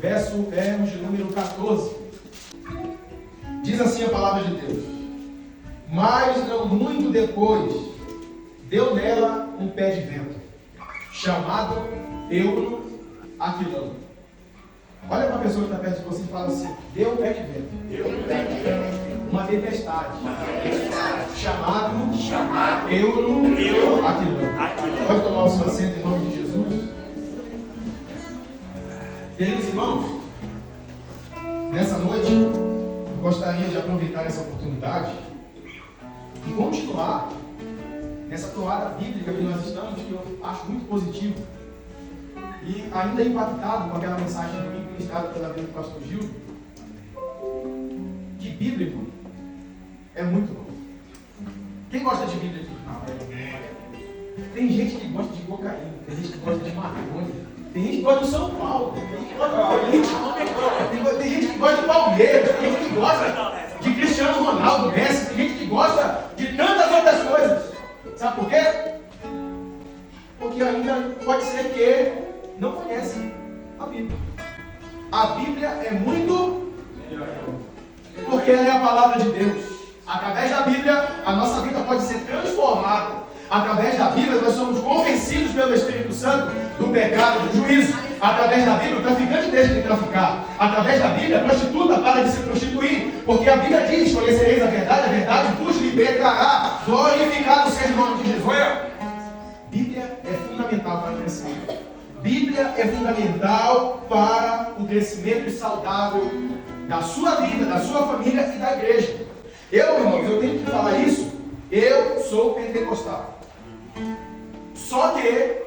verso é o de número 14. Diz assim a palavra de Deus: mas não muito depois, deu nela um pé de vento, chamado Euro Aquilão. Olha para a pessoa que está perto de você e fala assim: deu um pé de vento. Deu um pé de vento. Uma tempestade. Chamado Euro Aquilão. Pode tomar o seu assento em nome de Jesus. Queridos irmãos, nessa noite eu gostaria de aproveitar essa oportunidade e continuar nessa toada bíblica que nós estamos, que eu acho muito positivo, e ainda impactado com aquela mensagem do domingo ministrada pela vida do pastor Gil, que bíblico é muito bom. Quem gosta de Bíblia aqui? Tem gente que gosta de cocaína, tem gente que gosta de maconha, tem gente que gosta de São Paulo, tem gente que gosta de política, tem gente que gosta de Palmeiras, tem gente que gosta de Cristiano Ronaldo, Messi, tem gente que gosta de tantas outras coisas. Sabe por quê? Porque ainda pode ser que não conhecem a Bíblia. A Bíblia é muito porque ela é a palavra de Deus. Através da Bíblia, a nossa vida pode ser transformada. Através da Bíblia, nós somos convencidos pelo Espírito Santo do pecado, do juízo. Através da Bíblia, o traficante deixa de traficar. Através da Bíblia, a prostituta para de se prostituir. Porque a Bíblia diz: conhecereis a verdade vos libertará. Glorificado seja o nome de Jesus. Bíblia é fundamental para o crescimento. Bíblia é fundamental para o crescimento saudável da sua vida, da sua família e da igreja. Irmãos, eu tenho que falar isso. Eu sou pentecostal. Só que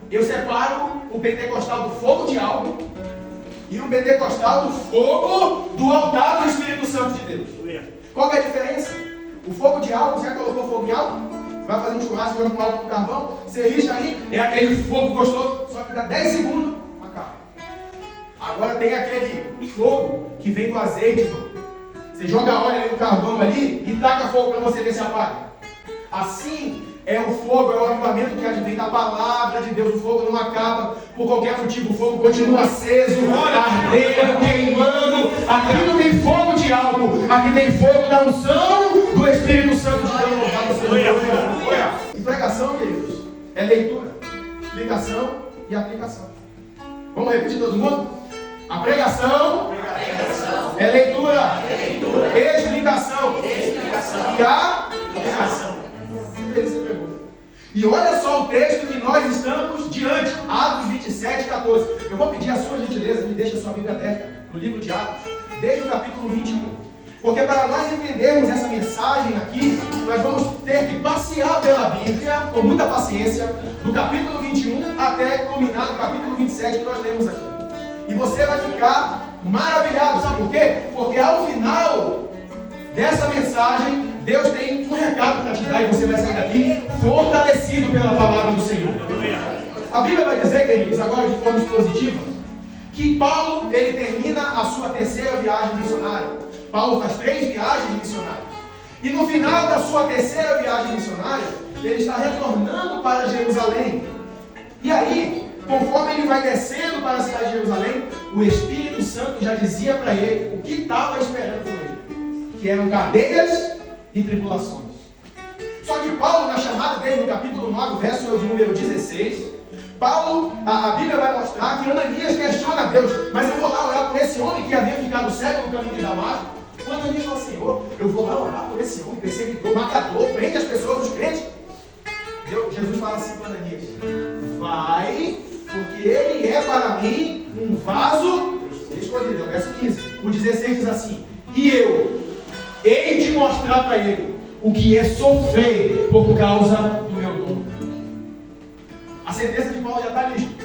eu separo o pentecostal do fogo de algo e o pentecostal do fogo do altar do Espírito Santo de Deus. Qual que é a diferença? O fogo de algo, você já colocou fogo em algo? Vai fazer um churrasco, joga com algo no carvão, você risca aí, é aquele fogo gostoso, só que dá 10 segundos, acaba. Agora tem aquele fogo que vem do azeite, irmão. Você joga óleo ali no carvão ali e taca fogo para você ver se apaga. Assim é o fogo, é o avivamento que advém da palavra de Deus. O fogo não acaba por qualquer motivo, o fogo continua aceso, ardendo, queimando. Aqui não tem fogo de algo, aqui tem fogo da unção do Espírito Santo de Deus. E pregação, queridos, é leitura, explicação e aplicação. Vamos repetir todo mundo? A pregação é leitura, explicação e a aplicação. E olha só o texto que nós estamos diante, Atos 27, 14. Eu vou pedir a sua gentileza, me deixa a sua Bíblia aberta no livro de Atos, desde o capítulo 21. Porque para nós entendermos essa mensagem aqui, nós vamos ter que passear pela Bíblia, com muita paciência, do capítulo 21 até culminar no capítulo 27 que nós lemos aqui. E você vai ficar maravilhado, sabe por quê? Porque ao final dessa mensagem, Deus tem um recado para te dar e você vai sair daqui fortalecido pela palavra do Senhor. A Bíblia vai dizer, queridos, agora de forma expositiva, que Paulo, ele termina a sua terceira viagem missionária. Paulo faz 3 viagens missionárias. E no final da sua terceira viagem missionária, ele está retornando para Jerusalém. E aí, conforme ele vai descendo para a cidade de Jerusalém, o Espírito Santo já dizia para ele o que estava esperando por ele, que eram cadeias e tribulações. Só que Paulo, na chamada dele, no capítulo 9, verso de número 16, Paulo, a Bíblia vai mostrar que Ananias questiona Deus: mas eu vou lá orar por esse homem que havia ficado cego no caminho de Damasco? O Ananias fala: Senhor, eu vou lá orar por esse homem perseguidor, matador, prende as pessoas, os crentes. Jesus fala assim para Ananias: vai, porque ele é para mim um vaso escolhido. Verso 15. O 16 diz assim: e eu hei de mostrar para ele o que é sofrer por causa do meu nome. A sentença de Paulo já está ali.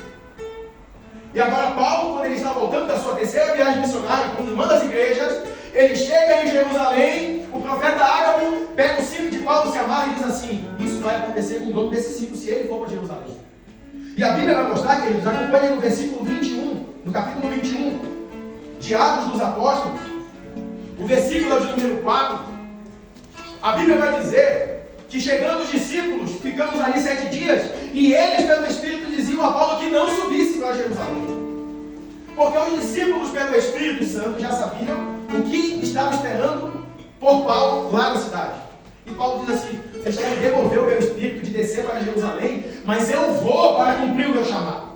E agora Paulo, quando ele está voltando da sua terceira viagem missionária, com uma das igrejas, ele chega em Jerusalém, o profeta Ágabo pega o cinto de Paulo, se amarra e diz assim: isso vai acontecer com o dono desse cinto se ele for para Jerusalém. E a Bíblia vai mostrar, queridos, acompanha no versículo 21, no capítulo 21 de Atos dos Apóstolos, o versículo é o de número 4. A Bíblia vai dizer que chegando os discípulos, ficamos ali 7 dias, e eles pelo Espírito diziam a Paulo que não subisse para Jerusalém. Porque os discípulos, pelo Espírito Santo, já sabiam o que estava esperando por Paulo lá na cidade. E Paulo diz assim: vocês querem devolver o meu espírito de descer para Jerusalém, mas eu vou para cumprir o meu chamado.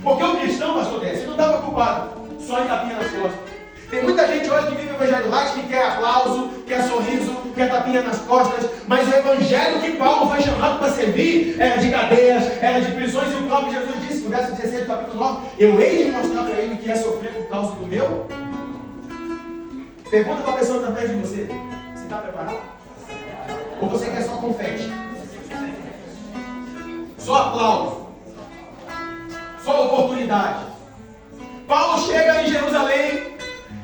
Porque o cristão, pastor Décio, não está preocupado só em tapinha nas costas. Tem muita gente hoje que vive o evangelho light, que quer aplauso, quer sorriso, quer tapinha nas costas, mas o evangelho que Paulo foi chamado para servir era de cadeias, era de prisões, e o próprio Jesus disse, no verso 16 do capítulo 9, eu hei de mostrar para ele que é sofrer por causa do meu. Pergunta para a pessoa que está perto de você: você está preparado? Ou você quer só confete? Só aplauso? Só oportunidade? Paulo chega em Jerusalém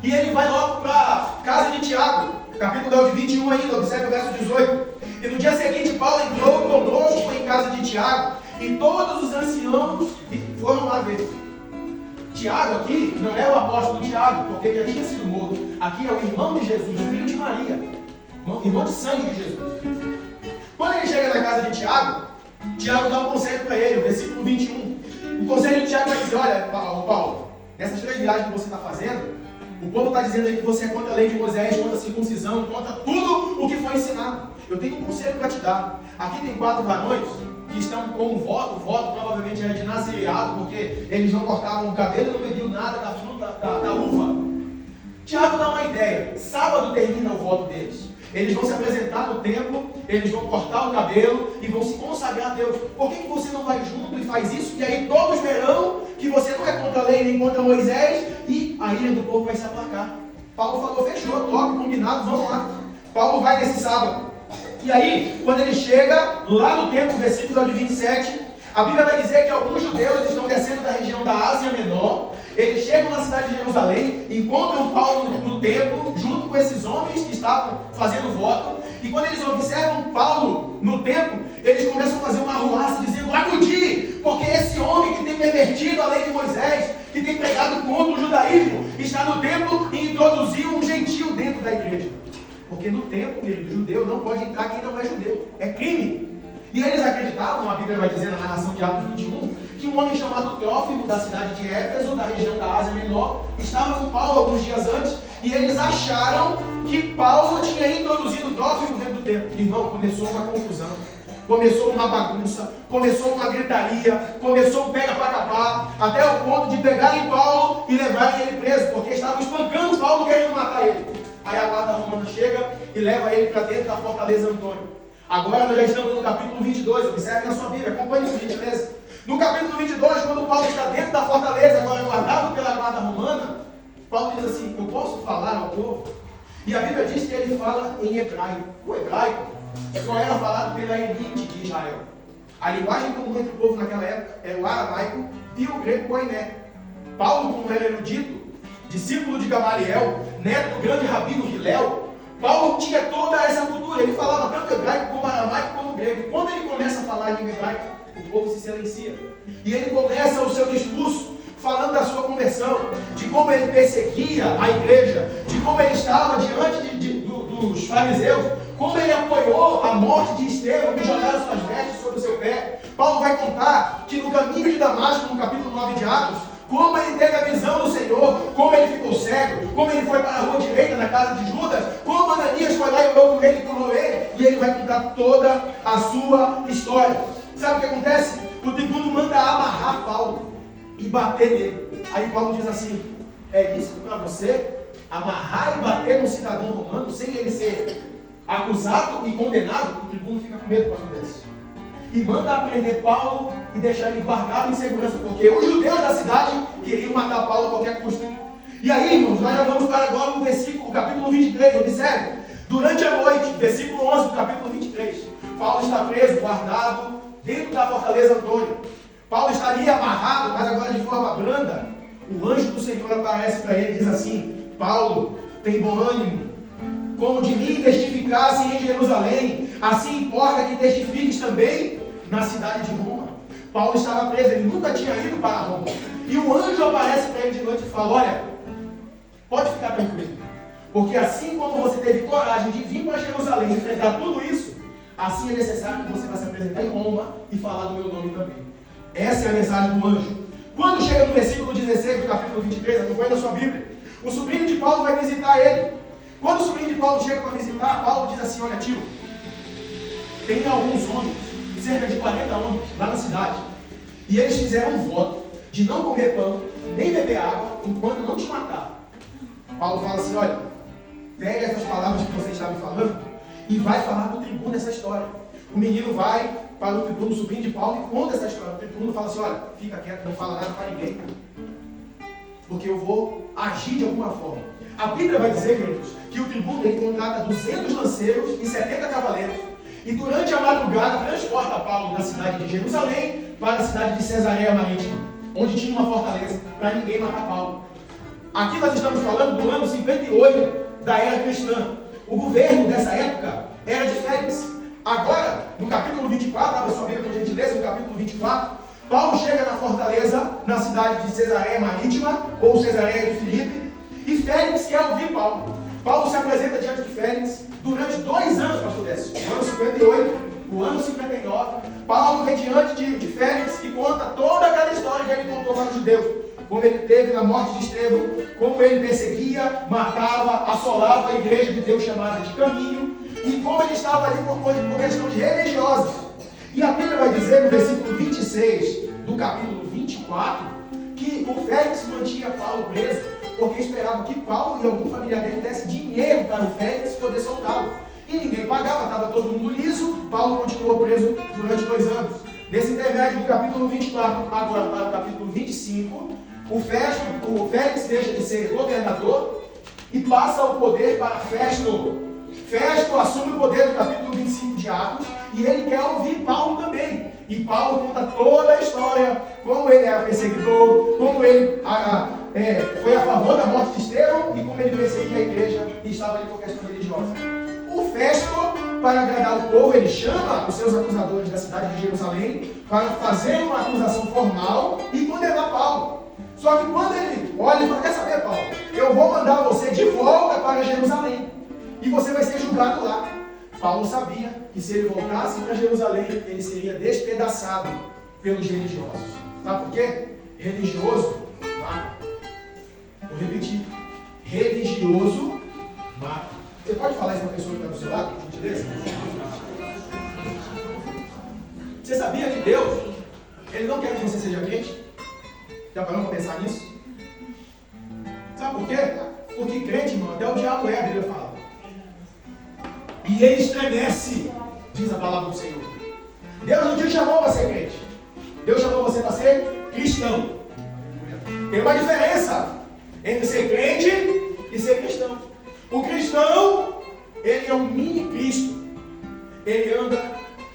e ele vai logo para a casa de Tiago, capítulo 21 ainda, observe o verso 18. E no dia seguinte Paulo entrou conosco em casa de Tiago, e todos os anciãos foram lá ver. Tiago aqui não é o apóstolo Tiago, porque ele já tinha sido morto. Aqui é o irmão de Jesus, o filho de Maria, irmão de sangue de Jesus. Quando ele chega na casa de Tiago, Tiago dá um conselho para ele, o versículo 21. O conselho de Tiago vai dizer: olha, Paulo, nessas 3 viagens que você está fazendo, o povo está dizendo aí que você é contra a lei de Moisés, contra a circuncisão, contra tudo o que foi ensinado. Eu tenho um conselho para te dar. Aqui tem 4 varões que estão com um voto. O voto provavelmente era de nazireado, porque eles não cortavam o cabelo e não bebiam nada da fruta da uva. Tiago dá uma ideia. Sábado termina o voto deles. Eles vão se apresentar no templo, eles vão cortar o cabelo e vão se consagrar a Deus. Por que você não vai junto e faz isso? E aí todos verão que você não é contra a lei nem contra Moisés, e a ira do povo vai se aplacar. Paulo falou: fechou, top, combinado, vamos lá. Paulo vai nesse sábado. E aí, quando ele chega lá no templo, versículo 27, a Bíblia vai dizer que alguns judeus estão descendo da região da Ásia Menor. Eles chegam na cidade de Jerusalém, encontram Paulo no templo, junto com esses homens que estavam fazendo voto. E quando eles observam Paulo no templo, eles começam a fazer uma arruaça, dizendo: acudir, porque esse homem que tem pervertido a lei de Moisés, que tem pregado contra o judaísmo, está no templo e introduziu um gentio dentro da igreja. Porque no templo, querido, judeu não pode entrar quem não é judeu. É crime. E eles acreditavam, a Bíblia vai dizer na narração de Atos 21, que um homem chamado Trófimo, da cidade de Éfeso, da região da Ásia Menor, estava com Paulo alguns dias antes, e eles acharam que Paulo tinha introduzido Trófimo dentro do templo. Irmão, começou uma confusão, começou uma bagunça, começou uma gritaria, começou um pega para capar, até o ponto de pegarem Paulo e levarem ele preso, porque estavam espancando Paulo, querendo matar ele. Aí a guarda romana chega e leva ele para dentro da fortaleza Antônio. Agora nós já estamos no capítulo 22, observe na sua Bíblia, acompanhe por gentileza. No capítulo 22, quando Paulo está dentro da fortaleza, agora guardado pela guarda romana, Paulo diz assim: eu posso falar ao povo? E a Bíblia diz que ele fala em hebraico. O hebraico só era falado pela elite de Israel. A linguagem comum entre o povo naquela época era o aramaico e o grego koiné. Paulo, como era erudito, discípulo de Gamaliel, neto do grande rabino Hilel, Paulo tinha toda essa cultura. Ele falava tanto hebraico como aramaico como grego. Quando ele começa a falar em hebraico, o povo se silencia. E ele começa o seu discurso falando da sua conversão, de como ele perseguia a igreja, de como ele estava diante dos fariseus, como ele apoiou a morte de Estevão, que jogaram suas vestes sobre o seu pé. Paulo vai contar que no caminho de Damasco, no capítulo 9 de Atos, como ele teve a visão do Senhor, como ele ficou cego, como ele foi para a rua direita na casa de Judas, como Ananias foi lá e orou com ele e curou ele, e ele vai contar toda a sua história. Sabe o que acontece? O tribuno manda amarrar Paulo e bater nele. Aí Paulo diz assim: é isso para você? Amarrar e bater num cidadão romano sem ele ser acusado e condenado? O tribuno fica com medo para acontecer. E manda prender Paulo e deixar ele guardado em segurança, porque os judeus da cidade queriam matar Paulo a qualquer custo. E aí, irmãos, nós já vamos para agora no versículo, capítulo 23, observe. Durante a noite, versículo 11 do capítulo 23, Paulo está preso, guardado, dentro da fortaleza Antônio. Paulo está ali amarrado, mas agora de forma branda. O anjo do Senhor aparece para ele e diz assim: Paulo, tem bom ânimo. Como de mim testificasse em Jerusalém, assim importa que testifiques também na cidade de Roma. Paulo estava preso, ele nunca tinha ido para Roma. E o anjo aparece para ele de noite e fala: olha, pode ficar tranquilo, porque assim como você teve coragem de vir para Jerusalém e enfrentar tudo isso, assim é necessário que você vá se apresentar em Roma e falar do meu nome também. Essa é a mensagem do anjo. Quando chega no versículo 16 do capítulo 23, acompanha na sua Bíblia, o sobrinho de Paulo vai visitar ele. Quando o sobrinho de Paulo chega para visitar, Paulo diz assim: olha, tio, tem alguns homens, cerca de 40 homens, lá na cidade, e eles fizeram um voto de não comer pão, nem beber água, enquanto não te matar. Paulo fala assim: olha, pega essas palavras que você está me falando e vai falar para o tribuno essa história. O menino vai para o tribuno, o sobrinho de Paulo, e conta essa história. O tribuno fala assim: olha, fica quieto, não fala nada para ninguém, porque eu vou agir de alguma forma. A Bíblia vai dizer, queridos, que o tribuno ele contrata 200 lanceiros e 70 cavaleiros, e durante a madrugada transporta Paulo da cidade de Jerusalém para a cidade de Cesareia Marítima, onde tinha uma fortaleza, para ninguém matar Paulo. Aqui nós estamos falando do ano 58 da era cristã. O governo dessa época era de Félix. Agora, no capítulo 24, abra sua Bíblia por gentileza, no capítulo 24, Paulo chega na fortaleza, na cidade de Cesareia Marítima, ou Cesareia de Filipe, e Félix quer ouvir Paulo. Paulo se apresenta diante de Félix durante 2 anos, pastor Décio. O ano 58, o ano 59, Paulo vem diante de Félix e conta toda aquela história que ele contou para os judeus. Como ele teve na morte de Estevão, como ele perseguia, matava, assolava a igreja de Deus chamada de Caminho, e como ele estava ali por questões religiosas. E a Bíblia vai dizer no versículo 26 do capítulo 24, que o Félix mantinha Paulo preso, porque esperava que Paulo e algum familiar dele desse dinheiro para o Félix poder soltá-lo. E ninguém pagava, estava todo mundo liso, Paulo continuou preso durante 2 anos. Nesse intermédio do capítulo 24 agora para o capítulo 25, o Félix deixa de ser governador e passa o poder para Festo. Festo assume o poder no capítulo 25 de Atos e ele quer ouvir Paulo também. E Paulo conta toda a história, como ele era perseguidor, como ele foi a favor da morte de Estevão e como ele perseguia a igreja e estava ali por questão religiosa. O Festo, para agradar o povo, ele chama os seus acusadores da cidade de Jerusalém para fazer uma acusação formal e condenar Paulo. Só que quando ele olha e fala: quer saber, Paulo, eu vou mandar você de volta para Jerusalém e você vai ser julgado lá. Paulo sabia que se ele voltasse para Jerusalém, ele seria despedaçado pelos religiosos. Sabe por quê? Religioso mata. Vou repetir: religioso mata. Você pode falar isso para a pessoa que está do seu lado, por gentileza? Você sabia que Deus, Ele não quer que você seja crente? Já parou para pensar nisso? Sabe por quê? Porque crente, irmão, até o diabo é, a Bíblia fala. E ele estremece, diz a palavra do Senhor. Deus não te chamou para ser crente. Deus chamou você para ser cristão. Tem uma diferença entre ser crente e ser cristão. O cristão, ele é um mini Cristo. Ele anda,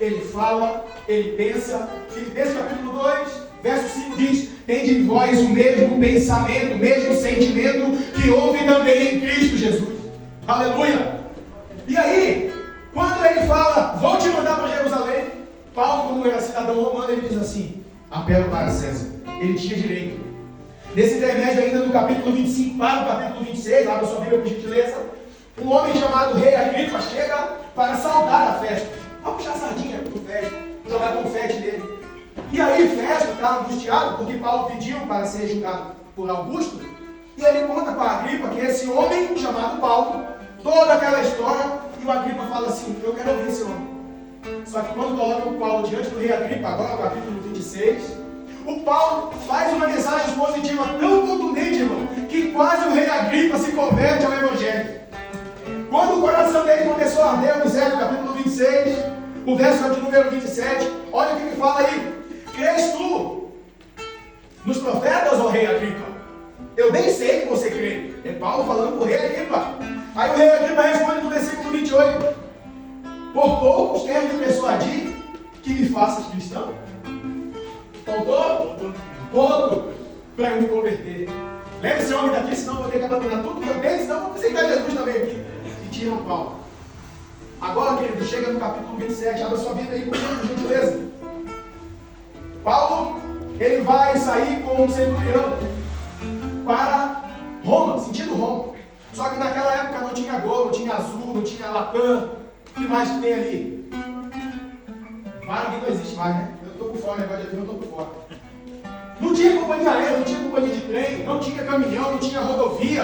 ele fala, ele pensa. Filipenses capítulo 2, verso 5 diz: tende em vós o mesmo pensamento, o mesmo sentimento que houve também em Cristo Jesus. Aleluia! E aí, quando ele fala: vou te mandar para Jerusalém, Paulo, como era cidadão romano, ele diz assim: apelo para César. Ele tinha direito. Nesse intermédio ainda no capítulo 25 para o capítulo 26, abra sua Bíblia por gentileza, um homem chamado Rei Agripa chega para saudar a festa. Vai puxar a sardinha para o Festo, jogar confete nele. E aí Festo está angustiado porque Paulo pediu para ser julgado por Augusto. E ele conta para Agripa que esse homem chamado Paulo, toda aquela história, e o Agripa fala assim: eu quero ouvir esse homem. Só que quando coloca o Paulo diante do Rei Agripa, agora no capítulo 26, o Paulo faz uma mensagem expositiva tão contundente, irmão, que quase o Rei Agripa se converte ao Evangelho. Quando o coração dele começou a arder, no capítulo 26, o verso de número 27, olha o que ele fala aí: crês tu nos profetas, ó Rei Agripa? Eu bem sei que você crê. É Paulo falando para o Rei Agripa. Aí o Rei Agripa responde no versículo 28: por poucos quero me persuadir que me faças cristão? Faltou? Pouco para eu me converter. Leva esse homem daqui, senão eu vou ter que abandonar tudo que eu tenho, senão eu vou aceitar Jesus também aqui. E tiram Paulo. Agora, querido, chega no capítulo 27, abre sua Bíblia aí comigo, por gentileza. Paulo, ele vai sair com um centurião para Roma, sentido Roma. Só que naquela época não tinha Gol, não tinha Azul, não tinha Latam. O que mais que tem ali? Varig não existe mais, né? Eu estou por fora, negócio de avião, eu estou por fora. No Não tinha companhia aérea, não tinha companhia de trem, não tinha caminhão, não tinha rodovia.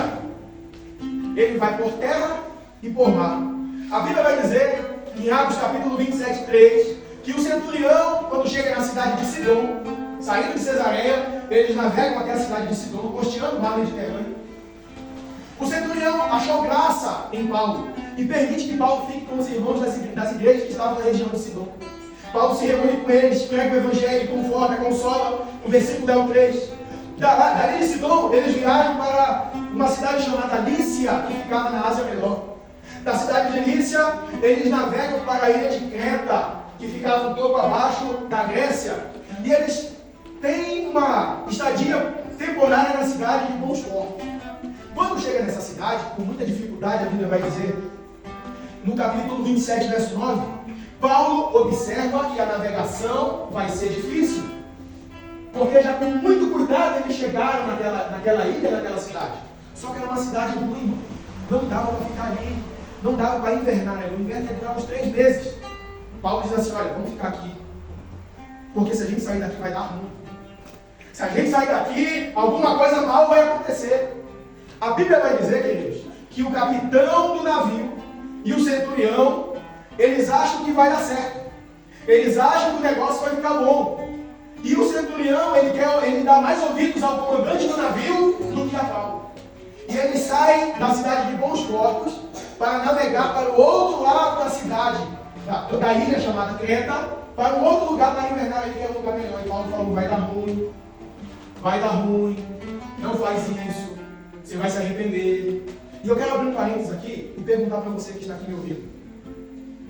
Ele vai por terra e por mar. A Bíblia vai dizer, em Atos capítulo 27, 3, que o centurião, quando chega na cidade de Sidom, saindo de Cesareia, eles navegam até a cidade de Sidom, costeando o mar Mediterrâneo. O centurião achou graça em Paulo e permite que Paulo fique com os irmãos das igrejas que estavam na região de Sidom. Paulo se reúne com eles, prega o evangelho, conforta, consola. O versículo é o 3. Dali de Sidom, eles viajam para uma cidade chamada Lícia, que ficava na Ásia Menor. Da cidade de Lícia, eles navegam para a ilha de Creta, que ficava um pouco abaixo da Grécia. E eles têm uma estadia temporária na cidade de Bons Portos. Quando chega nessa cidade, com muita dificuldade, a Bíblia vai dizer, no capítulo 27, verso 9, Paulo observa que a navegação vai ser difícil, porque já com muito cuidado eles chegaram naquela ilha, naquela cidade. Só que era uma cidade ruim, não dava para ficar ali, não dava para invernar, o inverno ia durar uns 3 meses. Paulo diz assim, olha, vamos ficar aqui, porque se a gente sair daqui vai dar ruim. Se a gente sair daqui, alguma coisa mal vai acontecer. A Bíblia vai dizer, queridos, que o capitão do navio e o centurião, eles acham que vai dar certo. Eles acham que o negócio vai ficar bom. E o centurião, ele dá mais ouvidos ao comandante do navio do que a Paulo. E ele sai da cidade de Bons Portos para navegar para o outro lado da cidade, da ilha chamada Creta, para um outro lugar para invernar ali, que é um lugar melhor. E Paulo falou, vai dar ruim, não faz isso, você vai se arrepender. E eu quero abrir um parênteses aqui e perguntar para você que está aqui me ouvindo.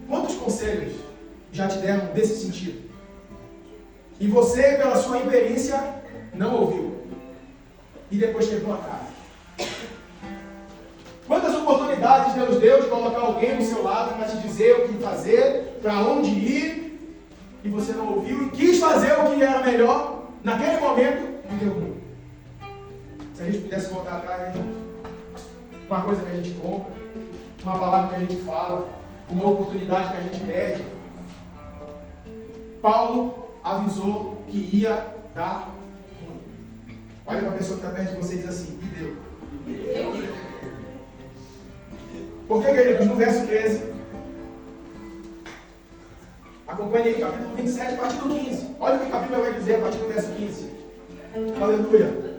Quantos conselhos já te deram desse sentido? E você, pela sua imperícia, não ouviu. E depois quebrou a cara. Quantas oportunidades Deus deu de colocar alguém do seu lado para te dizer o que fazer, para onde ir, e você não ouviu e quis fazer o que era melhor, naquele momento, e deu ruim. Se a gente pudesse voltar atrás, uma coisa que a gente compra, uma palavra que a gente fala, uma oportunidade que a gente perde. Paulo avisou que ia dar ruim. Olha para a pessoa que está perto de você e diz assim, e deu. Porque, queridos, no verso 13, acompanhe aí, capítulo 27, a partir do 15. Olha o que a Bíblia vai dizer a partir do verso 15. Aleluia.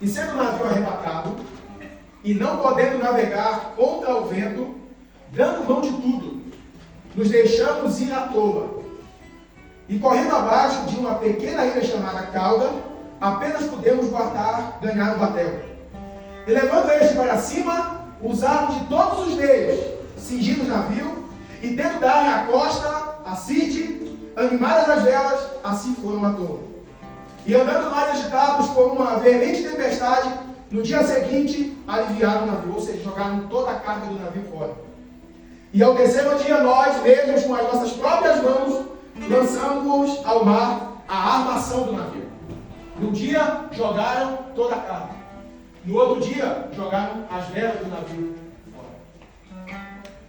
E sendo o navio arrebatado, e não podendo navegar contra o vento, dando mão de tudo, nos deixamos ir à toa. E correndo abaixo de uma pequena ilha chamada Cauda, apenas pudemos ganhar um batel. E levando este para cima, usaram de todos os meios, cingindo o navio, e tendo darem a costa, a Sirte, animadas as velas, assim foram à toa. E andando mais agitados por uma veemente tempestade, no dia seguinte, aliviaram o navio, ou seja, jogaram toda a carga do navio fora. E ao terceiro dia, nós mesmos, com as nossas próprias mãos, lançamos ao mar a armação do navio. No dia, jogaram toda a carga. No outro dia, jogaram as velas do navio fora.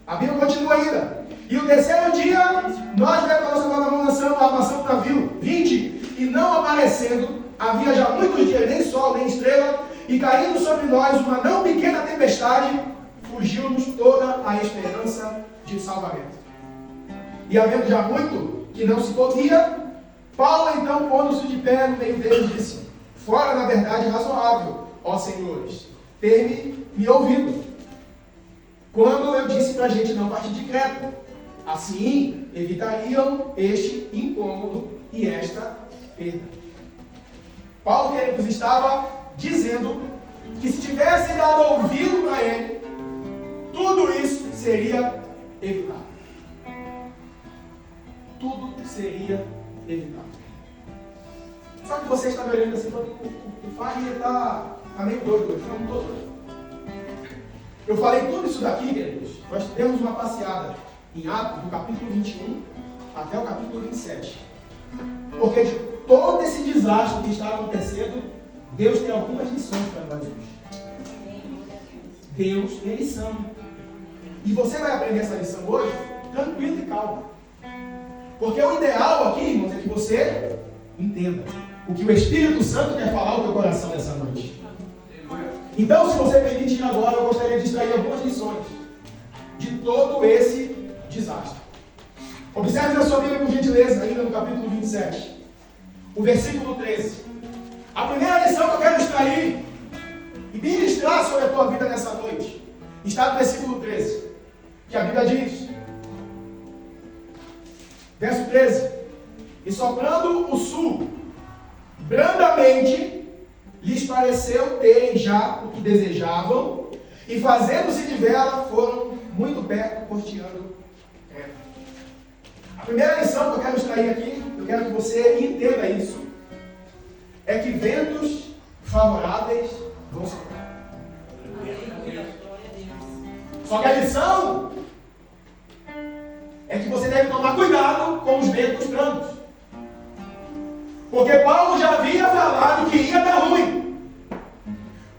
A Bíblia continua ainda. E o terceiro dia, nós mesmos, com a nossa própria mão, lançamos a armação do navio. 20. E não aparecendo, havia já muitos dias, nem sol, nem estrela, e caindo sobre nós uma não pequena tempestade, fugiu-nos toda a esperança de salvamento. E havendo já muito que não se podia, Paulo então, pondo-se de pé no meio deles, disse, fora na verdade razoável, ó senhores, ter-me ouvido, quando eu disse para a gente não partir de Creta. Assim, evitariam este incômodo e esta perda. Paulo, queridos, estava dizendo que se tivesse dado ouvido para ele, tudo isso seria evitado. Tudo seria evitado. Só que você está me olhando assim, o Fagner está meio doido hoje, não estou doido. Eu falei tudo isso daqui, queridos. Nós tivemos uma passeada em Atos, do capítulo 21 até o capítulo 27. Porque de todo esse desastre que está acontecendo, Deus tem algumas lições para nós hoje. Deus tem lição. E você vai aprender essa lição hoje tranquilo e calmo. Porque o ideal aqui, irmãos, é que você Entenda o que o Espírito Santo quer falar ao teu coração nessa noite. Então, se você permitir agora, eu gostaria de extrair algumas lições de todo esse desastre. Observe na sua Bíblia, por gentileza, ainda no capítulo 27, o versículo 13. A primeira lição que eu quero extrair e ministrar sobre a tua vida nessa noite está no versículo 13, que a Bíblia diz, verso 13: e soprando o sul brandamente, lhes pareceu terem já o que desejavam, e fazendo-se de vela, foram muito perto, costeando terra. A primeira lição que eu quero extrair aqui, eu quero que você entenda isso, é que ventos favoráveis vão soprar. Só que a lição é que você deve tomar cuidado com os ventos brancos. Porque Paulo já havia falado que ia dar ruim.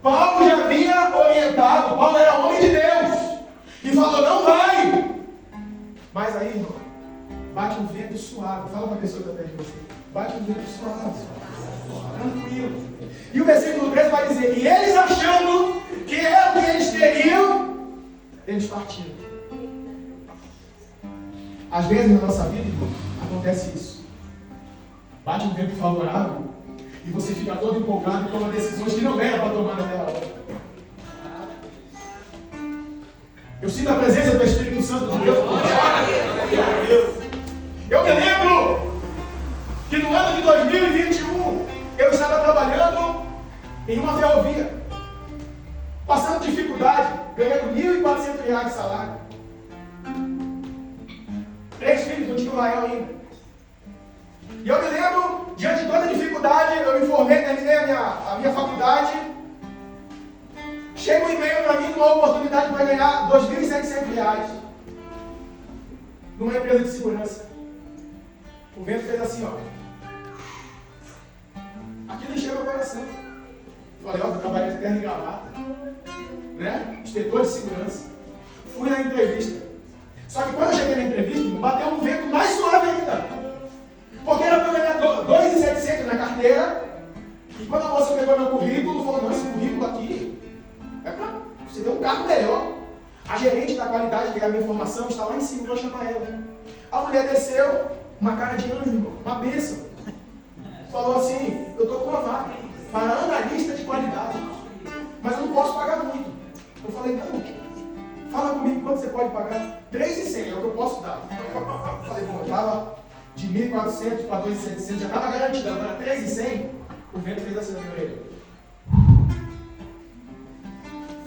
Paulo já havia orientado, Paulo era homem de Deus, e falou, não vai. Mas aí, irmão, bate um vento suave. Fala para a pessoa que está perto de você. Bate um vento suave, tranquilo. E o versículo 13 vai dizer, e eles achando que era o que eles teriam, eles partiram. Às vezes na nossa vida, irmão, acontece isso. Bate um vento favorável e você fica todo empolgado e toma decisões que não era para tomar naquela hora. Eu sinto a presença do Espírito Santo de Deus. Eu me lembro que no ano de 2021 eu estava trabalhando em uma ferrovia, passando dificuldade, ganhando R$1.400 de salário. 3 filhos, não tinha Israel ainda. E eu me lembro, diante de toda a dificuldade, eu me formei, terminei a minha faculdade. Chega um e-mail para mim de uma oportunidade para ganhar R$2.700 numa empresa de segurança. O vento fez assim, ó. Aquilo encheu meu coração. Falei, ó, eu trabalhei de terno e gravata, né? Inspetor de segurança. Fui na entrevista. Só que quando eu cheguei na entrevista, bateu um vento mais suave ainda. Porque era para eu ganhar R$2.700 na carteira. E quando a moça pegou meu currículo, falou, não, esse currículo aqui é para você ter um carro melhor. A gerente da qualidade, que era a minha formação, está lá em cima, vou chamar ela. A mulher desceu, uma cara de anjo, uma bênção. Falou assim, eu estou com uma vaga para analista de qualidade, mas eu não posso pagar muito. Eu falei, não, fala comigo quanto você pode pagar. R$3.100 é o que eu posso dar. Eu falei, bom, eu estava de 1.400 para 2.700, já estava garantido, agora R$3.100, o vento fez assim na minha orelha.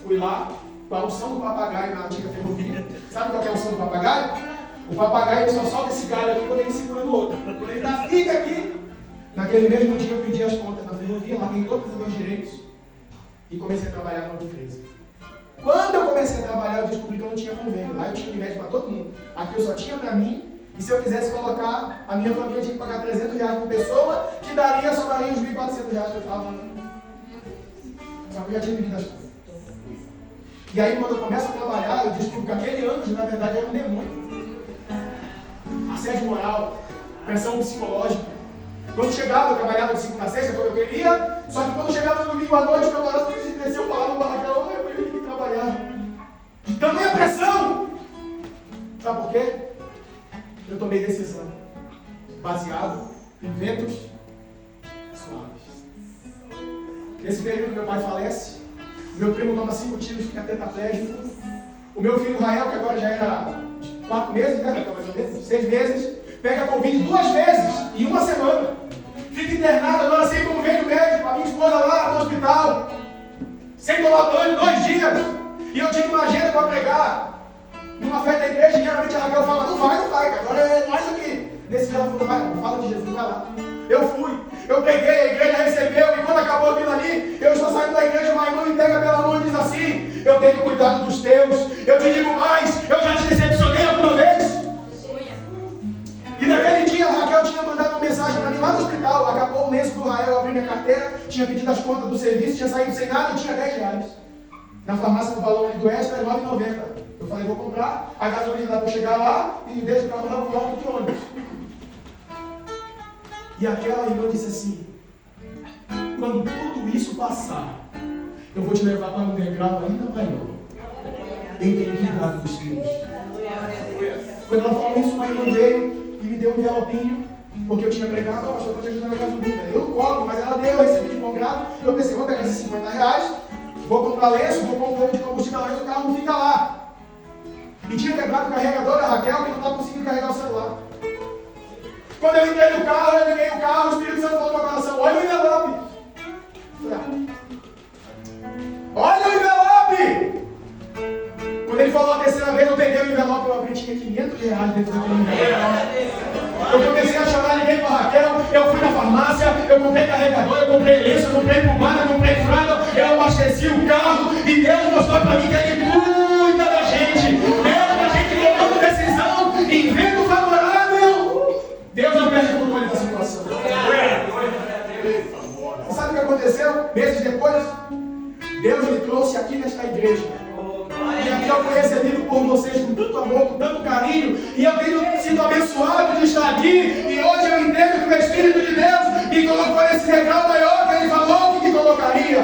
Fui lá, com a unção do papagaio na antiga ferrovia. Sabe qual é a unção do papagaio? O papagaio só solta esse galho aqui quando ele segura no outro. Quando ele fica aqui, naquele mesmo dia eu pedi as contas na ferrovia, larguei todos os meus direitos e comecei a trabalhar numa empresa. Quando eu comecei a trabalhar, eu descobri que eu não tinha convênio. Lá eu tinha remédio para todo mundo. Aqui eu só tinha para mim. E se eu quisesse colocar, a minha família tinha que pagar R$300 por pessoa, que daria, só daria os R$1.400 que eu estava. Só que eu já tinha pedido as coisas. E aí quando eu começo a trabalhar, eu descubro que aquele anjo, na verdade, era um demônio. Assédio moral, pressão psicológica. Quando chegava, eu trabalhava de 5 a 6, quando eu queria, só que quando chegava no domingo à noite, meu coração se desceu, eu falava para aquela, eu tenho que trabalhar. De tamanha pressão! Sabe por quê? Eu tomei decisão, baseado em ventos suaves. Nesse período meu pai falece, meu primo toma 5 tiros, fica tetraplégico. O meu filho Rael, que agora já era 4 meses, né? 6 meses, pega Covid 2 vezes em uma semana. Fica internado, agora sem como veio o médico, a minha esposa lá no hospital, sem tomar banho 2 dias. E eu tinha uma agenda para pregar numa festa da igreja, e geralmente a Raquel fala, não vai, que agora é nós aqui. Nesse dia ela falou, vai, fala de Jesus, vai lá. Eu fui, eu peguei, a igreja recebeu, e quando acabou aquilo ali, eu estou saindo da igreja, uma irmã me pega pela mão e diz assim, eu tenho cuidado dos teus, eu te digo mais, eu já te decepcionei alguma vez. E naquele dia a Raquel tinha mandado uma mensagem para mim lá no hospital, acabou o mês do Rael, eu abri minha carteira, tinha pedido as contas do serviço, tinha saído sem nada e tinha R$10. Na farmácia do valor do extra é R$9,90. Eu falei, vou comprar, a gasolina dá para chegar lá e deixa o carro lá pro alto de ônibus. E aquela irmã disse assim: quando tudo isso passar, eu vou te levar para um degrau ainda maior. Integridade dos filhos. Quando ela falou isso, o marido veio e me deu um envelopinho, porque eu tinha pregado, pastor, eu estou te ajudando a gasolina. Eu não cobro, mas ela deu, eu recebi de bom grado. Eu pensei, vou pegar esses R$50, vou comprar lenço, vou comprar um pouco de combustível, mas o carro não fica lá. E tinha quebrado o carregador da Raquel, que não estava conseguindo carregar o celular. Quando eu entrei no carro, eu liguei o carro, o Espírito Santo falou no meu coração: olha o envelope. Olha o envelope! Quando ele falou a terceira vez, eu peguei o envelope, eu abri, tinha R$500 dentro daquele envelope. Eu comecei a chorar, liguei para a Raquel, eu fui na farmácia, eu comprei carregador, eu comprei lenço, eu comprei pomada, eu comprei fralda, eu abasteci o carro, e Deus mostrou para mim que Ele cuida da gente. Mesmo a gente tomando decisão em vento favorável, Deus não perde o controle da situação. Você sabe o que aconteceu? Meses depois, Deus me trouxe aqui nesta igreja. E aqui eu fui recebido por vocês com tanto amor, com tanto carinho. E eu tenho sido abençoado de estar aqui. E hoje eu entendo que o Espírito de Deus me colocou nesse degrau maior que Ele falou que me colocaria.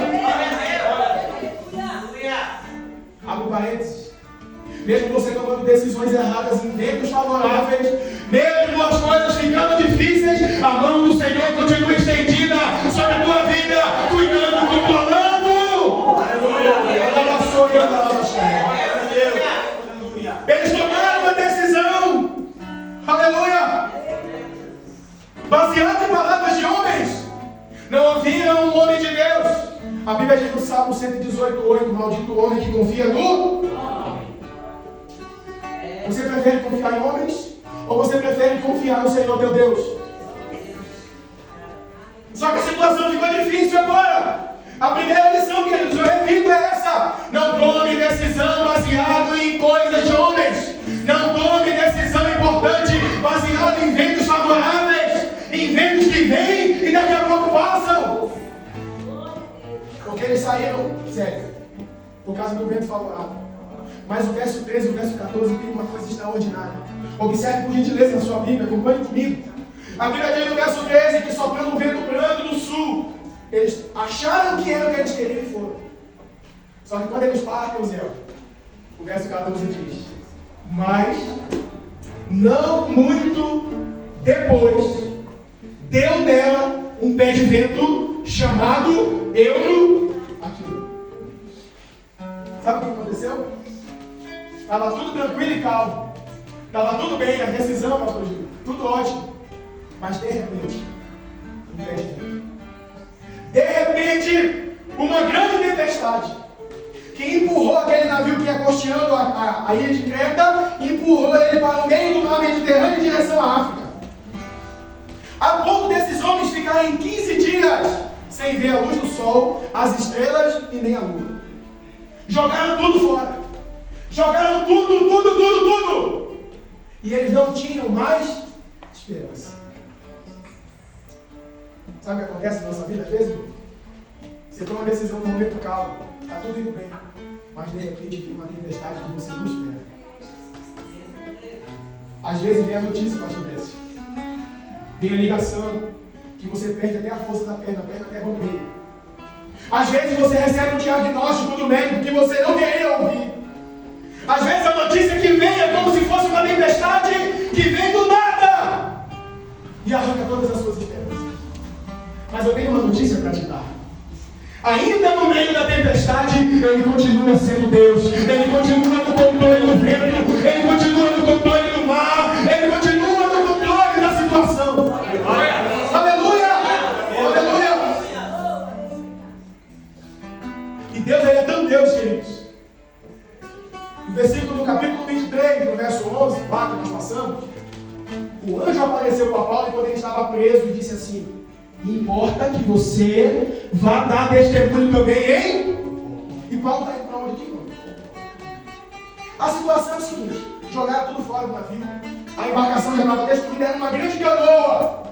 Abre parênteses. Mesmo você tomando decisões erradas em ventos favoráveis, mesmo as coisas ficando difíceis, a mão do Senhor continua estendida sobre a tua vida, cuidando, controlando. Eles tomaram uma decisão, aleluia, baseada em palavras de homens, não ouviram o homem de Deus. A Bíblia diz no Salmo 118:8: maldito o homem que confia no homem. Você prefere confiar em homens ou você prefere confiar no Senhor teu Deus? Só que a situação ficou difícil agora. A primeira lição, queridos, eu repito, é essa: não tome decisão baseado em coisas de homens. Não tome decisão importante baseada em ventos favoráveis, em ventos que vêm e daqui a pouco passam. Porque eles saíram, sério, por causa do vento favorável. Mas o verso 13 e o verso 14 tem uma coisa extraordinária. Observe por gentileza na sua Bíblia, acompanhe comigo. A Bíblia diz no verso 13 que soprando um vento brando do sul, eles acharam que era o que eles queriam e foram. Só que quando eles partem, o verso 14 diz: mas não muito depois deu nela um pé de vento chamado Euroaquilo. Sabe o que aconteceu? Estava tudo tranquilo e calmo. Estava tudo bem, a decisão, pastor Gil, tudo ótimo. Mas de repente, um pé de vento. De repente, uma grande tempestade que empurrou aquele navio que ia costeando a ilha de Creta, empurrou ele para o meio do mar Mediterrâneo em direção à África. A ponto desses homens ficarem 15 dias sem ver a luz do sol, as estrelas e nem a lua. Jogaram tudo fora. Jogaram tudo. E eles não tinham mais esperança. Sabe o que acontece na nossa vida às vezes? Você toma uma decisão no momento calmo, está tudo indo bem, mas de repente vem uma tempestade que você não espera. Às vezes vem a notícia, pastor Décio, vem a ligação, que você perde até a força da perna, a perna até romper. Às vezes você recebe um diagnóstico do médico que você não queria ouvir. Às vezes a notícia que vem é como se fosse uma tempestade que vem do nada e arranca todas as suas esperanças. Mas eu tenho uma notícia para te dar. Ainda no meio da tempestade, Ele continua sendo Deus. Ele continua no controle do vento. Ele continua no controle do mar. Ele continua no controle da situação. Aleluia! Aleluia! E Deus, Ele é tão Deus, queridos. No versículo do capítulo 23, no verso 11, lá que nós passamos, o anjo apareceu para Paulo quando ele estava preso e disse assim: importa que você vá dar testemunho também, hein? E Paulo está indo para onde aqui, mano? A situação é a seguinte: jogaram tudo fora do navio, a embarcação já estava destruída, era uma grande canoa.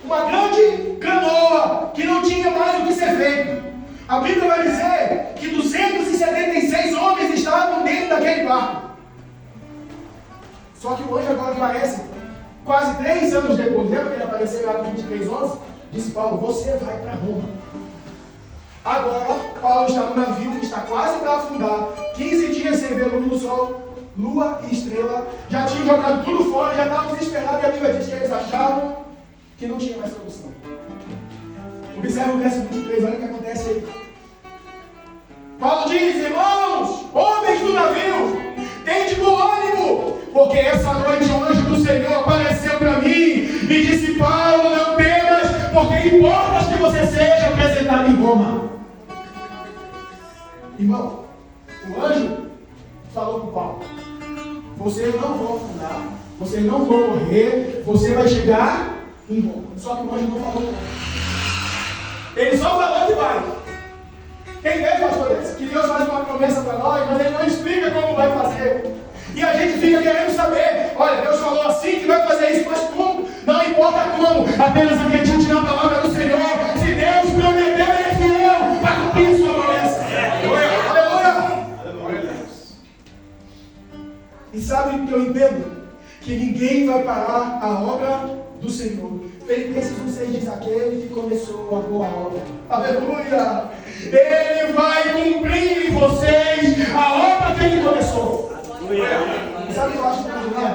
Uma grande canoa que não tinha mais o que ser feito. A Bíblia vai dizer que 276 homens estavam dentro daquele barco. Só que o anjo agora aparece Quase 3 anos depois, lembra que ele apareceu em Atos 23:11? Disse Paulo, você vai para Roma. Agora, Paulo está no navio, está quase para afundar, 15 dias sem ver luz do sol, lua e estrela, já tinham jogado tudo fora, já estavam desesperados, e a Bíblia diz que eles achavam que não tinha mais solução. Observe o verso 23, olha o que acontece aí. Paulo diz, irmãos, homens do navio, tende bom ânimo, porque essa noite o anjo do Senhor apareceu para mim e disse, Paulo, não temas, porque importa que você seja apresentado em Roma. Irmão, o anjo falou com Paulo, vocês não vão afundar, vocês não vão morrer, você vai chegar em Roma. Só que o anjo não falou nada. Ele só falou que vai. Tem vezes, pastores, que Deus faz uma promessa para nós, mas Ele não explica como vai fazer. E a gente fica querendo saber, olha, Deus falou assim que vai fazer isso, mas como? Não importa como, apenas acredite na palavra do Senhor. Se Deus prometeu, Ele é fiel para cumprir sua promessa. Aleluia! E sabe o que eu entendo? Que ninguém vai parar a obra do Senhor. Filipenses 1:6 diz, aquele que começou a boa obra. Aleluia! Ele vai cumprir em vocês a obra que Ele começou. Sabe o que eu acho que não é?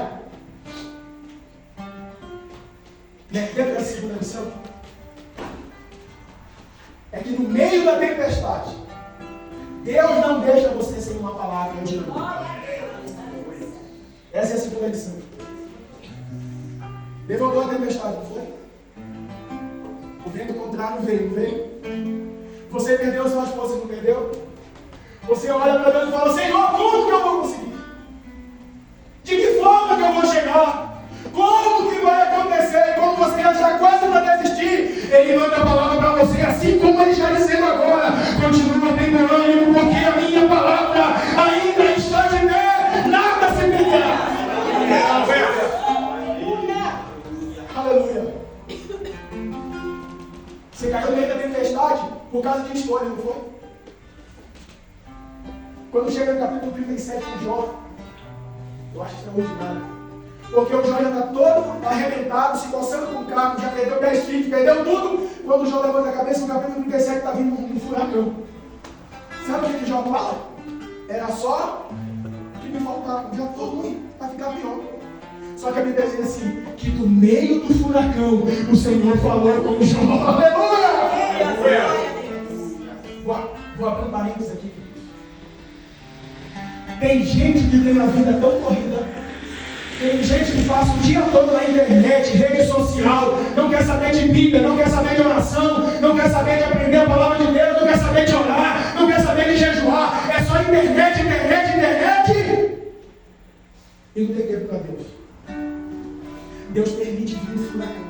Dentro da segunda lição, é que no meio da tempestade, Deus não deixa você sem uma palavra. Essa é a segunda lição. Levantou a tempestade, não foi? O vento contrário veio, não veio? Você perdeu suas forças, não perdeu? Você olha para Deus e fala, Senhor, como que eu vou conseguir? De que forma que eu vou chegar? Como que vai acontecer? Quando você já está quase para desistir, Ele manda a palavra para você, assim como Ele está dizendo agora. Continua tendo ânimo, porque a minha palavra ainda está de pé, nada se perderá. Aleluia. Você caiu no meio da tempestade por causa de escolha, não foi? Quando chega no capítulo 37 de Jó, eu acho extraordinário. Porque o Jó já está todo arrebentado, se coçando com o carro, já perdeu 10 filhos, perdeu tudo. Quando o Jó levanta a cabeça, no capítulo 37 está vindo um furacão. Sabe o que Jó fala? Era só que me faltava, já estou ruim, vai ficar pior. Só que a Bíblia diz assim, que do meio do furacão, o Senhor falou com o Jó. Aleluia! Vou abrir um parênteses aqui. Tem gente que tem a vida tão corrida. Tem gente que passa o dia todo na internet, rede social, não quer saber de Bíblia, não quer saber de oração, não quer saber de aprender a palavra de Deus, não quer saber de orar, não quer saber de jejuar. É só internet. E não tem tempo para Deus. Deus permite vir um furacão.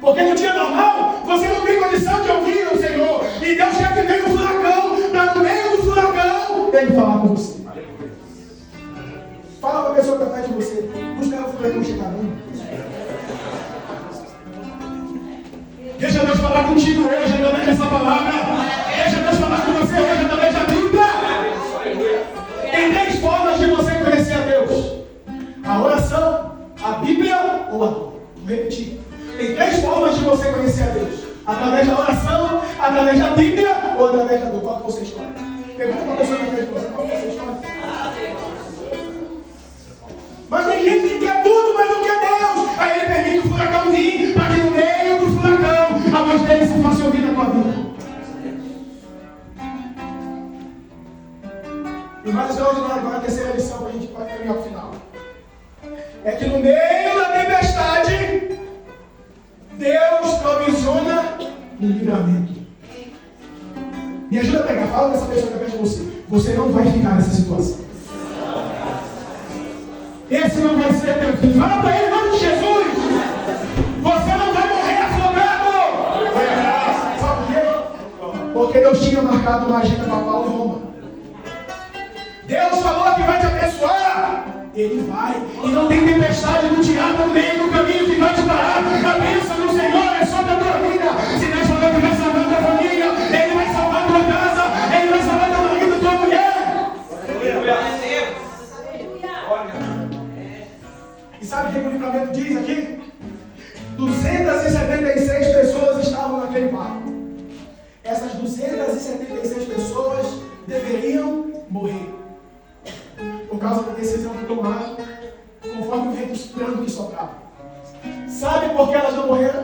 Porque no dia normal, você não tem condição de ouvir o Senhor. E Deus quer que venha um furacão, para no meio do furacão, Ele falar com você. Fala para a pessoa que está perto de você, busca o furacão chegar, não. Deixa Deus falar contigo hoje, através dessa palavra. Deixa Deus falar com você hoje, através da Bíblia. Tem 3 formas de você conhecer a Deus: a oração, a Bíblia ou a dor. Vou repetir. Tem 3 formas de você conhecer a Deus: através da oração, através da Bíblia ou através da dor. Qual que você escolhe? Pergunta para a pessoa que está perto de você, qual que você escolhe? Mas tem gente que quer tudo, mas não quer Deus. Aí Ele permite o furacão vir, para que no meio do furacão a voz dele se faça ouvir na tua vida. E mais extraordinário, agora a terceira lição para a gente caminhar ao final. É que no meio da tempestade, Deus provisiona um livramento. Me ajuda a pegar, fala dessa pessoa que está perto de você. Você não vai ficar nessa situação. Esse não vai ser teu fim. Fala para ele, em nome de Jesus. Você não vai morrer afogado. Sabe por quê? Porque Deus tinha marcado uma agenda para Paulo em Roma. Deus falou que vai te abençoar. Ele vai. E não tem tempestade do diabo no meio do caminho que vai te parar. A bênção do Senhor é sobre a tua vida. Se Deus falou que vai salvar a tua família, Ele vai salvar a tua casa. Ele vai salvar teu marido, tua mulher. E sabe o que é o livramento? por que elas não morreram?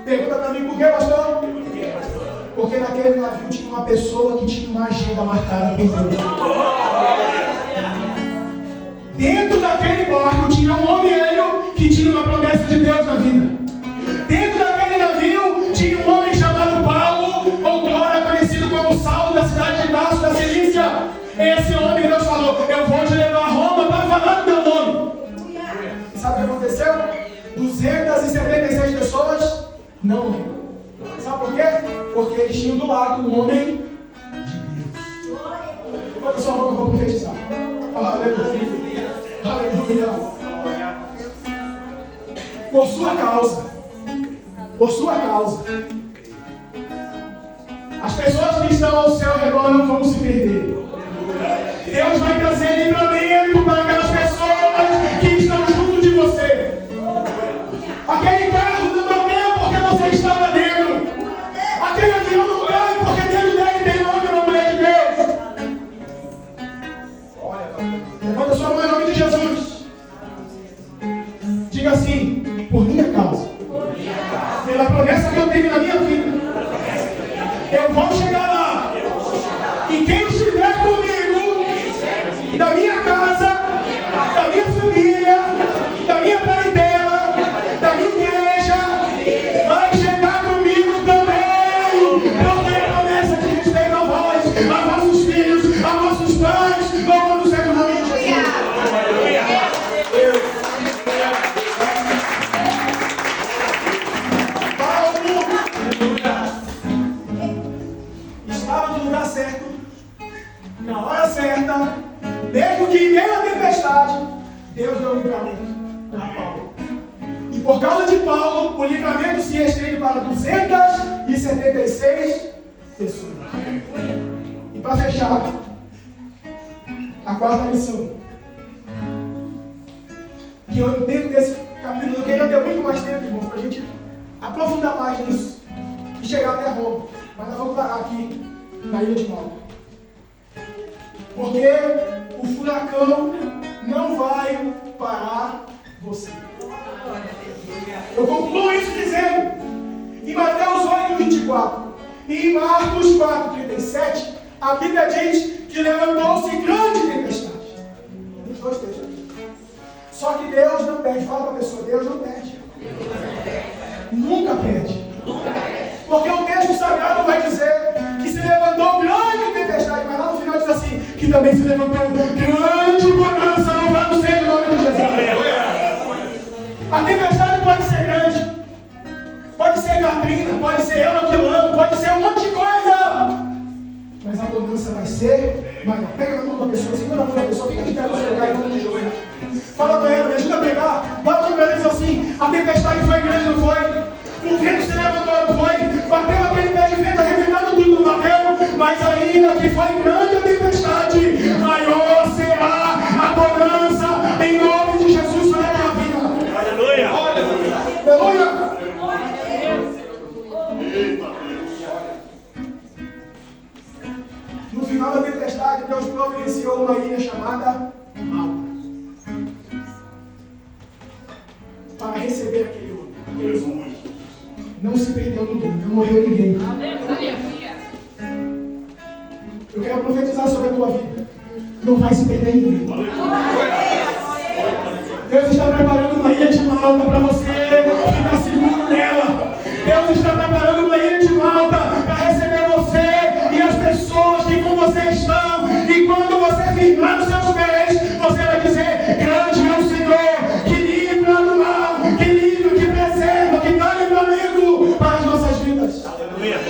Pergunta para mim, por que, pastor? Porque naquele navio tinha uma pessoa que tinha uma agenda marcada por Deus. Dentro daquele barco tinha um homem que tinha uma promessa de Deus na vida. Dentro daquele navio tinha um homem chamado Paulo, outrora conhecido como Saulo, da cidade de Tarso, da Cilícia. Esse homem, Deus falou, eu vou te levar a Roma para falar do meu nome. E sabe o que aconteceu? 276 pessoas não morreram. Sabe por quê? Porque eles tinham do lado um homem de Deus. Levanta sua mão que eu vou profetizar. Aleluia. Aleluia. Por sua causa, as pessoas que estão ao seu redor não vão se perder. Deus vai trazer livramento para aquelas pessoas que estão junto de você. Aquele carro não bateu porque você estava dentro. Aquele avião não cai porque dentro dele tem homem ou mulher de Deus. Levanta sua mão em nome de Jesus. Diga assim, por minha causa. Pela promessa que eu tenho na minha vida. Eu vou chegar lá. E quem estiver comigo, da minha casa, da minha família, da minha parentela, da minha igreja, vai chegar comigo também. Porque a promessa que respeita a vós, a vossos filhos, a vossos pais, louvando seja o nome de Jesus. Estava no lugar certo, na hora certa, mesmo que em meio à tempestade, Deus deu o livramento para Paulo. E por causa de Paulo, o livramento se estende para 276 pessoas. E para fechar, a quarta lição, que eu entendo desse capítulo, eu queria ter muito mais tempo, irmão, para a gente aprofundar mais nisso e chegar até Roma. Mas nós vamos parar aqui na ilha de Malta. Porque o furacão não vai parar você. Eu concluo isso dizendo, em Mateus 8:24 e em Marcos 4:37, a Bíblia diz que levantou-se grande tempestade. Os dois textos. Só que Deus não perde. Fala para a pessoa, Deus não perde. Nunca perde. Porque o texto sagrado vai dizer que se levantou grande tempestade, mas lá no final diz assim, que também se levantou grande bonança, louvado seja o nome de Jesus. A tempestade pode ser grande, pode ser Catrina, pode ser Ela, pode ser um monte de coisa, mas a bonança vai ser maior. Pega na mão da pessoa, segura a mão da pessoa, fica de pé no seu lugar e vamos de joelho. Fala para ela, me ajuda a pegar, bate para ela e diz assim, a tempestade foi grande, não foi? O vento se levantou, não foi? Bateu aquele pé de vento, arrebentando tudo, não bateu? Mas ainda que foi grande a tempestade, maior será a bonança em nome de Jesus sobre a minha vida. Aleluia! Aleluia! No final da tempestade, Deus providenciou uma ilha chamada Malta para receber aquele homem. Não se perdeu ninguém, não morreu ninguém. Eu quero profetizar sobre a tua vida. Não vai se perder ninguém. Deus está preparando uma ilha de Malta para você ficar seguro nela. Deus está preparando uma ilha de Malta para receber você e as pessoas que com você estão. E quando você firmar os seus pés, você vai dizer, grande é o Senhor, que livra do mal, que livra, que preserva, que dá livramento para as nossas vidas. Aleluia.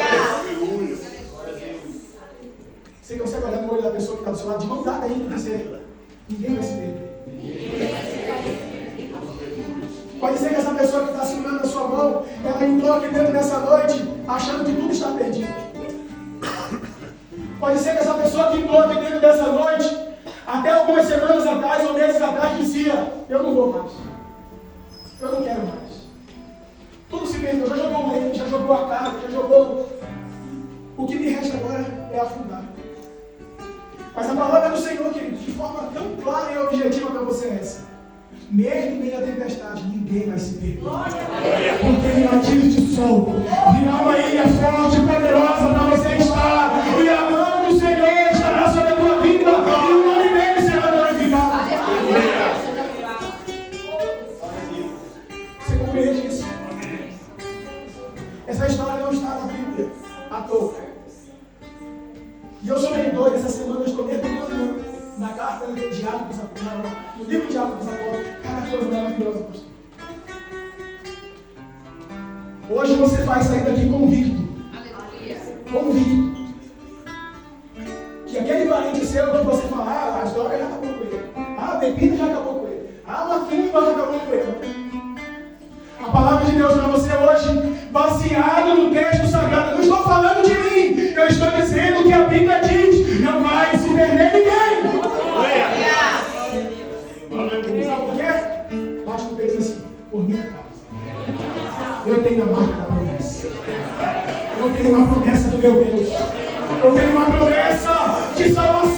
Você consegue olhar no olho da pessoa que está do seu lado de mão dada ainda e dizer, ninguém vai se perder. Pode ser que essa pessoa que está segurando a sua mão, ela entrou aqui dentro dessa noite achando que tudo está perdido. Pode ser que essa pessoa que entrou aqui dentro dessa noite, até algumas semanas atrás ou meses atrás, dizia, eu não vou mais. Eu não quero mais. Tudo se perdeu, já jogou o reino, já jogou a casa, já jogou. O que me resta agora é afundar. Mas a palavra do Senhor, querido, de forma tão clara e objetiva para você é essa. Mesmo em meio à tempestade, ninguém vai se perder. Porque latidos de sol virá uma ilha forte e poderosa para você estar. E a mão do Senhor estará sobre a tua vida. E o nome dele será glorificado. Você compreende isso? Essa história não está na Bíblia à toa. E eu sou meio doido, essa semana eu estou mergulhando na carta de Atos, no livro de Atos dos Apóstolos. Cada coisa maravilhosa, pastor. Hoje você vai sair daqui convicto. Convicto. Que aquele parente seu que você fala, as drogas já acabou com ele. A bebida já acabou com ele. A macumba já acabou com ele. A palavra de Deus para você hoje, baseado no texto sagrado. Eu não estou falando de mim. Eu estou dizendo que a Bíblia diz. Não vai se perder ninguém. Sabe por quê? Bate no peito assim. Por minha causa. Eu tenho a marca da promessa. Eu tenho uma promessa do meu Deus. Eu tenho uma promessa de salvação.